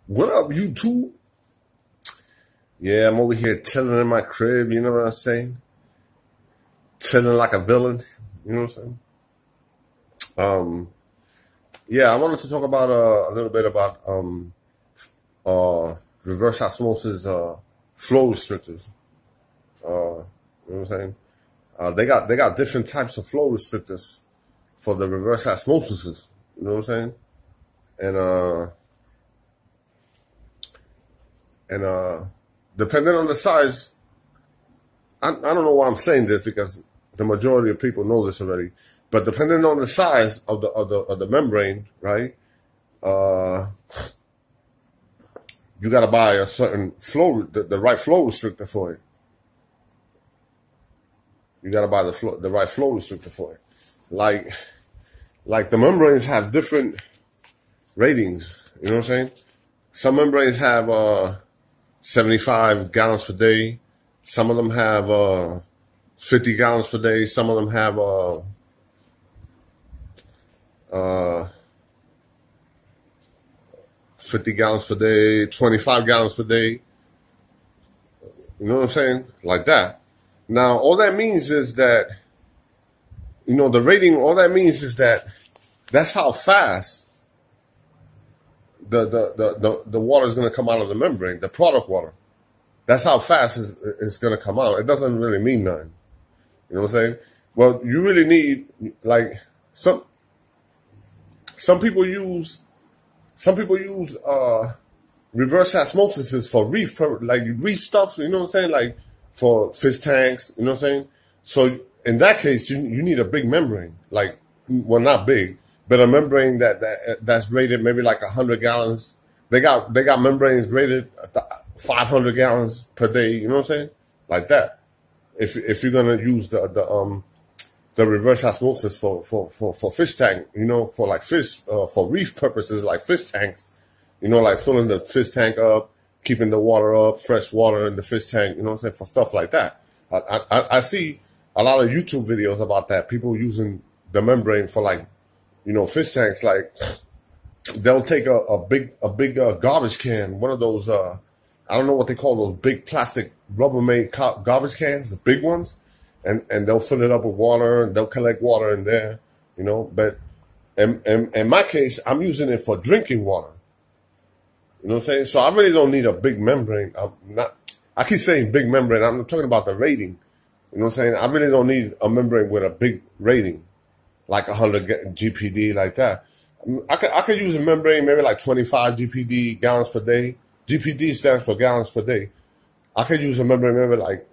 What up, YouTube? Yeah, I'm over here chilling in my crib, you know what I'm saying? Chilling like a villain, you know what I'm saying? Um, yeah, I wanted to talk about a little bit about reverse osmosis flow restrictors. You know what I'm saying? They got different types of flow restrictors for the reverse osmosis. You know what I'm saying? And and depending on the size, I don't know why I'm saying this because the majority of people know this already. But depending on the size of the membrane, right? You got to buy a certain flow, the right flow restrictor for it. You got to buy the right flow restrictor for it. Like the membranes have different ratings. You know what I'm saying? Some membranes have 75 gallons per day. Some of them have 50 gallons per day. Some of them have 50 gallons per day, 25 gallons per day. You know what I'm saying? Like that. Now, all that means is that, the rating, all that means is that that's how fast the water is going to come out of the membrane, the product water. That's how fast it's going to come out. It doesn't really mean nothing. You know what I'm saying? Well, you really need, like, some people use reverse osmosis for reef stuff, you know what I'm saying? Like for fish tanks, you know what I'm saying? So in that case, you need a big membrane, like, well, not big, but a membrane that's rated maybe like 100 gallons. They got membranes rated 500 gallons per day, you know what I'm saying? Like that. If you're gonna use the reverse osmosis for fish tank, for like fish, for reef purposes, like fish tanks, like filling the fish tank up, keeping the water up, fresh water in the fish tank, you know what I'm saying, for stuff like that. I see a lot of YouTube videos about that. People using the membrane for like, fish tanks. Like they'll take a big garbage can, one of those, I don't know what they call those big plastic Rubbermaid garbage cans, the big ones. And they'll fill it up with water and they'll collect water in there, but in my case, I'm using it for drinking water. You know what I'm saying? So I really don't need a big membrane. I keep saying big membrane. I'm talking about the rating. You know what I'm saying? I really don't need a membrane with a big rating, like 100 GPD, like that. I could use a membrane maybe like 25 GPD, gallons per day. GPD stands for gallons per day. I could use a membrane maybe like,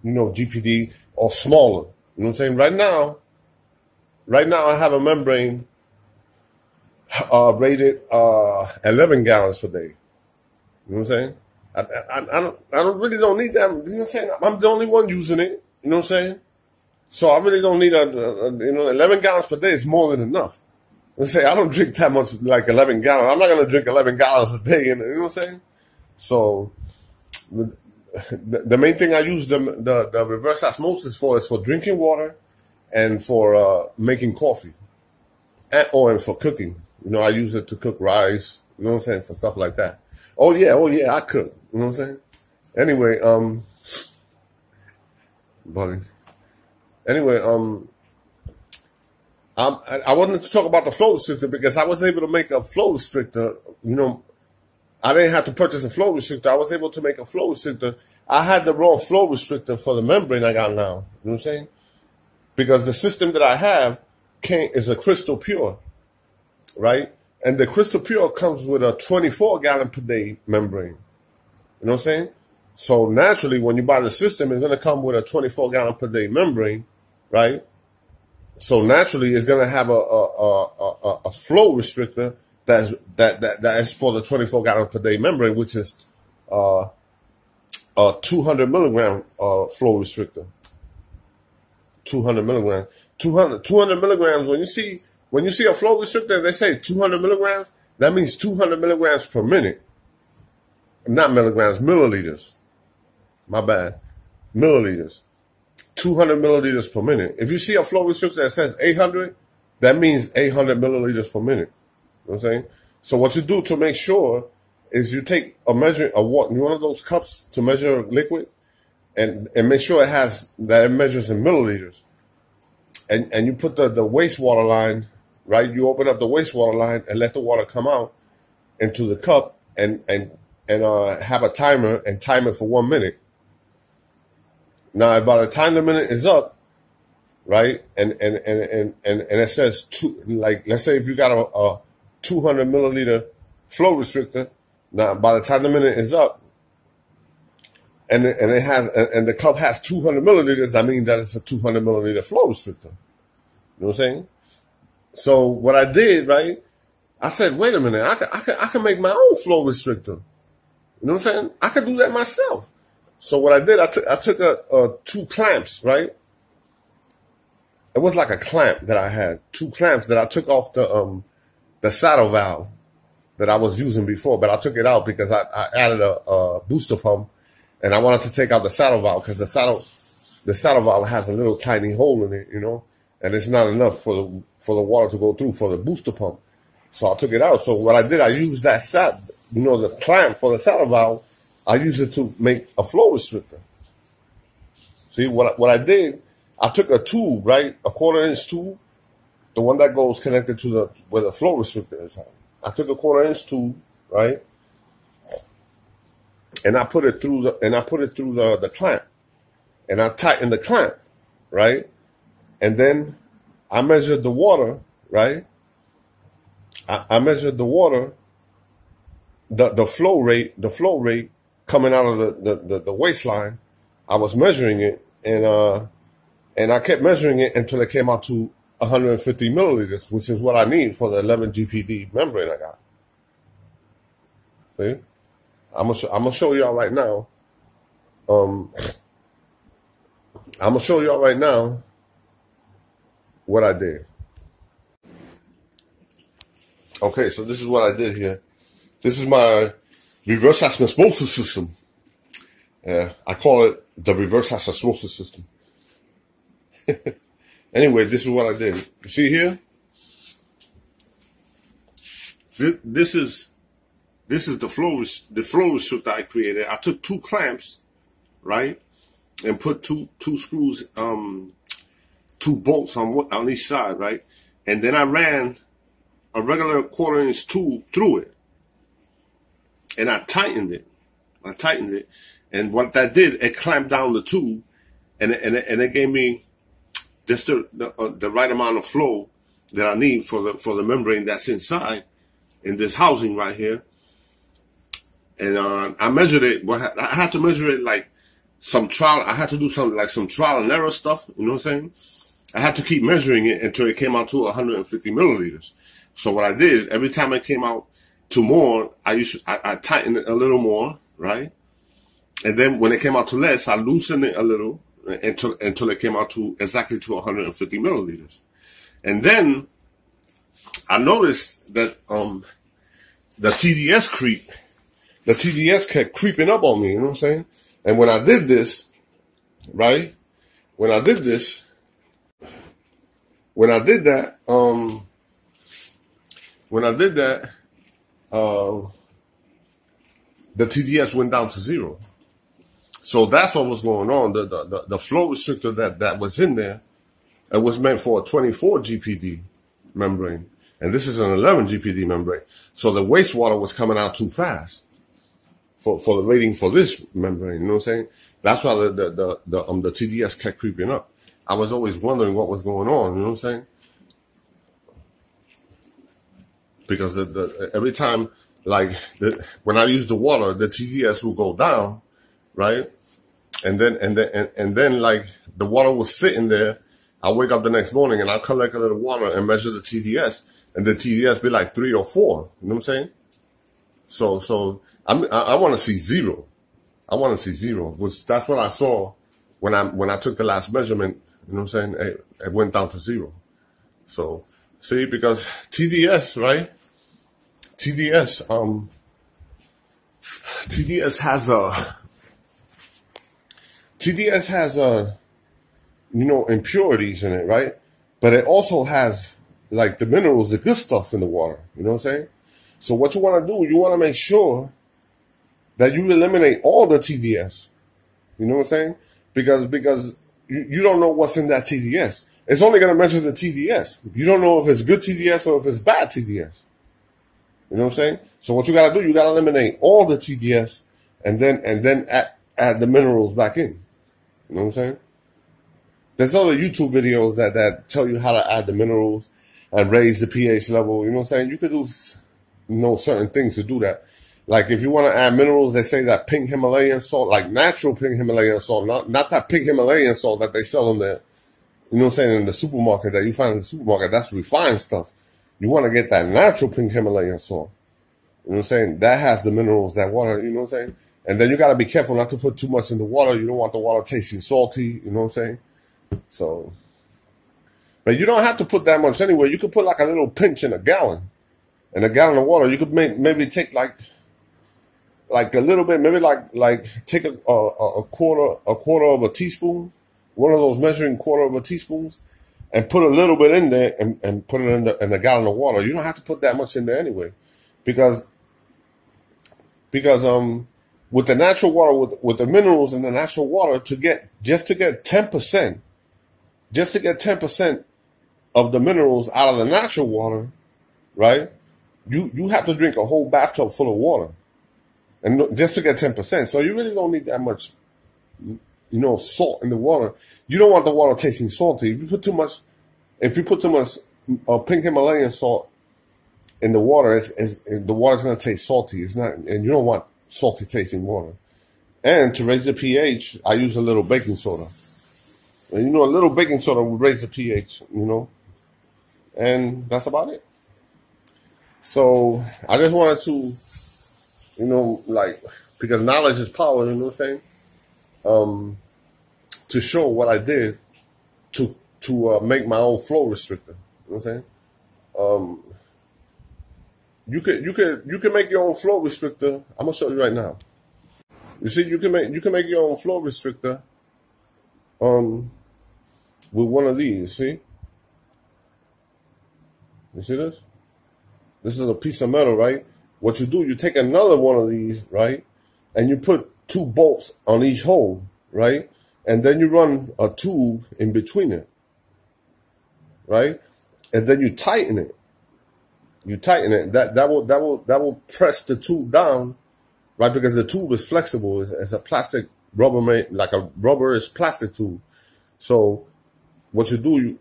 GPD or smaller. You know what I'm saying? Right now I have a membrane rated 11 gallons per day. You know what I'm saying? I don't need that. You know what I'm saying? I'm the only one using it. You know what I'm saying? So I really don't need 11 gallons per day is more than enough. Let's say I don't drink that much, like 11 gallons. I'm not going to drink 11 gallons a day. You know what I'm saying? So the main thing I use the reverse osmosis for is for drinking water and for making coffee and for cooking. I use it to cook rice, you know what I'm saying, for stuff like that. Oh yeah, I cook, you know what I'm saying? Anyway, buddy. Anyway, I wanted to talk about the flow restrictor because I was able to make a flow restrictor, I didn't have to purchase a flow restrictor. I was able to make a flow restrictor. I had the wrong flow restrictor for the membrane I got now. You know what I'm saying? Because the system that I have is a crystal pure, right? And the crystal pure comes with a 24 gallon per day membrane. You know what I'm saying? So naturally, when you buy the system, it's going to come with a 24 gallon per day membrane, right? So naturally, it's going to have a flow restrictor that is for the 24 gallon per day membrane, which is a 200 milligram flow restrictor. 200 milligrams. 200 milligrams. When you see a flow restrictor, they say 200 milligrams. That means 200 milligrams per minute. Not milligrams, milliliters. My bad. Milliliters. 200 milliliters per minute. If you see a flow restrictor that says 800, that means 800 milliliters per minute. You know what I'm saying? So what you do to make sure is you take a measure of one of those cups to measure liquid, and make sure it measures in milliliters, and you put the wastewater line, right? You open up the wastewater line and let the water come out into the cup, and have a timer and time it for 1 minute. Now, by the time the minute is up, right, and it says let's say if you got a 200 milliliter flow restrictor, now by the time the minute is up, and the cup has 200 milliliters, that means that it's a 200 milliliter flow restrictor. You know what I'm saying? So what I did, right, I said, wait a minute, I can make my own flow restrictor. You know what I'm saying? I could do that myself. So what I did, I took 2 clamps, right? It was like a clamp that I had, 2 clamps that I took off the saddle valve that I was using before, but I took it out because I added a booster pump, and I wanted to take out the saddle valve because the saddle valve has a little tiny hole in it, you know, and it's not enough for the water to go through for the booster pump. So I took it out. So what I did, I used that the clamp for the saddle valve, I used it to make a flow restrictor. See, what I did, I took a tube, right, a 1/4-inch tube, the one that goes connected to where the flow restrictor is. I took a 1/4-inch tube, right, and I put it through the clamp, and I tightened the clamp, right, and then I measured the water, right. I measured the water, the flow rate coming out of the waistline. I was measuring it, and I kept measuring it until it came out to 150 milliliters, which is what I need for the 11 GPD membrane I got. See, I'm gonna show y'all right now. I'm gonna show y'all right now what I did. Okay, so this is what I did here. This is my reverse osmosis system. I call it the reverse osmosis system. Anyway, this is what I did. You see here? This is the flow restrictor I created. I took 2 clamps, right, and put two screws, 2 bolts on each side, right, and then I ran a regular 1/4-inch tube through it, and I tightened it. And what that did, it clamped down the tube, and it gave me just the right amount of flow that I need for the membrane that's inside in this housing right here. And I measured it. I had to measure it like some trial. I had to do some trial and error stuff. You know what I'm saying? I had to keep measuring it until it came out to 150 milliliters. So what I did, every time it came out to more, I tightened it a little more, right? And then when it came out to less, I loosened it a little until it came out to exactly to 150 milliliters. And then I noticed that the TDS kept creeping up on me, you know what I'm saying? And when I did this, right? When I did that, the TDS went down to 0. So that's what was going on. The flow restrictor that was in there, it was meant for a 24 GPD membrane, and this is an 11 GPD membrane. So the wastewater was coming out too fast for the rating for this membrane. You know what I'm saying? That's why the TDS kept creeping up. I was always wondering what was going on. You know what I'm saying? Because every time, when I use the water, the TDS will go down, right? And then like the water was sitting there. I wake up the next morning and I collect a little water and measure the TDS, and the TDS be like 3 or 4. You know what I'm saying? So I want to see 0. I want to see 0, which that's what I saw when I took the last measurement. You know what I'm saying? It went down to 0. So see, because TDS, right? TDS has impurities in it, right? But it also has like the minerals, the good stuff in the water. You know what I'm saying? So what you want to do, you want to make sure that you eliminate all the TDS. You know what I'm saying? Because you don't know what's in that TDS. It's only going to measure the TDS. You don't know if it's good TDS or if it's bad TDS. You know what I'm saying? So what you got to do, you got to eliminate all the TDS and then add the minerals back in. You know what I'm saying? There's other YouTube videos that tell you how to add the minerals and raise the pH level. You know what I'm saying? You could do, certain things to do that. Like if you want to add minerals, they say that pink Himalayan salt, like natural pink Himalayan salt, not that pink Himalayan salt that they sell in the, you know what I'm saying, in the supermarket, that you find in the supermarket. That's refined stuff. You want to get that natural pink Himalayan salt. You know what I'm saying? That has the minerals, that water, you know what I'm saying? And then you got to be careful not to put too much in the water. You don't want the water tasting salty, you know what I'm saying? So, but you don't have to put that much anyway. You could put like a little pinch in a gallon. In a gallon of water, you could maybe take like a little bit, maybe like take a quarter of a teaspoon, one of those measuring quarter of a teaspoons, and put a little bit in there and put it in a gallon of water. You don't have to put that much in there anyway, because with the natural water, with the minerals in the natural water, to get 10%, of the minerals out of the natural water, right? You have to drink a whole bathtub full of water, and just to get 10%. So you really don't need that much, salt in the water. You don't want the water tasting salty. If you put too much pink Himalayan salt in the water, the water's going to taste salty. It's not, and you don't want salty tasting water. And to raise the pH, I use a little baking soda. And a little baking soda will raise the pH, and that's about it. So I just wanted to, because knowledge is power, you know what I'm saying? To show what I did to make my own flow restrictor. You know what I'm saying? You can make your own flow restrictor. I'm gonna show you right now. You see, you can make your own flow restrictor with one of these. See? You see this? This is a piece of metal, right? What you do, you take another one of these, right? And you put 2 bolts on each hole, right? And then you run a tube in between it, right? And then you tighten it. That will press the tube down, right? Because the tube is flexible. It's a plastic Rubbermaid, like a rubberish plastic tube. So what you do,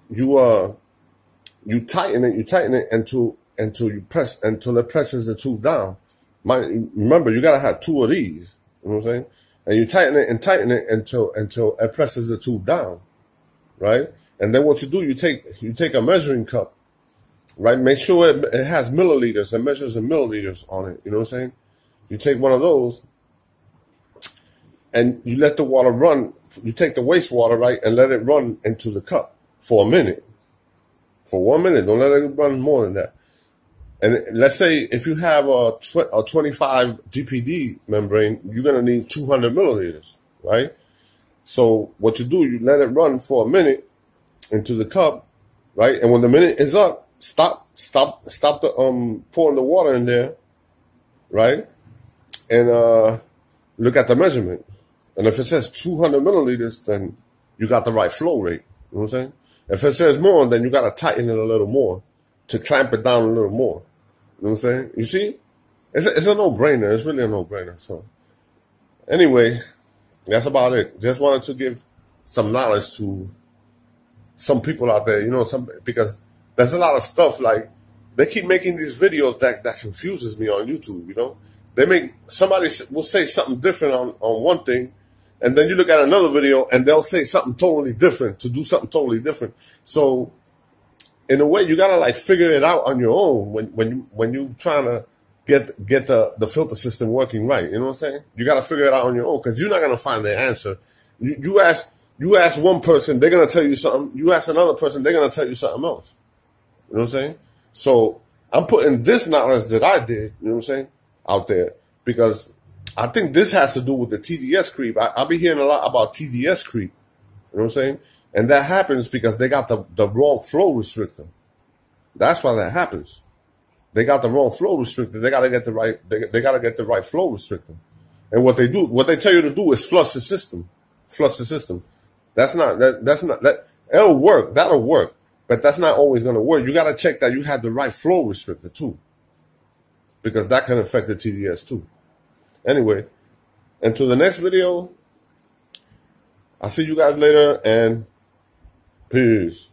you tighten it until it presses the tube down. Remember, you gotta have 2 of these. You know what I'm saying? And you tighten it until it presses the tube down, right? And then what you do, you take a measuring cup, right? Make sure it has milliliters. It measures in milliliters on it. You know what I'm saying? You take one of those, and you let the water run. You take the wastewater, right, and let it run into the cup for a minute. For 1 minute. Don't let it run more than that. And let's say if you have a 25 GPD membrane, you're going to need 200 milliliters, right? So what you do, you let it run for a minute into the cup, right? And when the minute is up, stop the pouring the water in there, right? And look at the measurement. And if it says 200 milliliters, then you got the right flow rate. You know what I'm saying? If it says more, then you got to tighten it a little more to clamp it down a little more. You know what I'm saying? You see? It's a no-brainer. It's really a no-brainer. So anyway, that's about it. Just wanted to give some knowledge to some people out there, because there's a lot of stuff, like, they keep making these videos that confuses me on YouTube, somebody will say something different on one thing, and then you look at another video and they'll say something totally different to do something totally different. So in a way, you gotta figure it out on your own when you trying to get the filter system working right. You know what I'm saying? You gotta figure it out on your own, because you're not gonna find the answer. You ask one person, they're gonna tell you something. You ask another person, they're gonna tell you something else. You know what I'm saying? So I'm putting this knowledge that I did, you know what I'm saying, out there, because I think this has to do with the TDS creep. I'll be hearing a lot about TDS creep. You know what I'm saying? And that happens because they got the wrong flow restrictor. That's why that happens. they got the wrong flow restrictor. They gotta get the right. They gotta get the right flow restrictor. And what they do, what they tell you to do, is flush the system. Flush the system. That's not that. That's not that. It'll work. That'll work. But that's not always gonna work. You gotta check that you have the right flow restrictor too, because that can affect the TDS too. Anyway, until the next video, I'll see you guys later, and peace.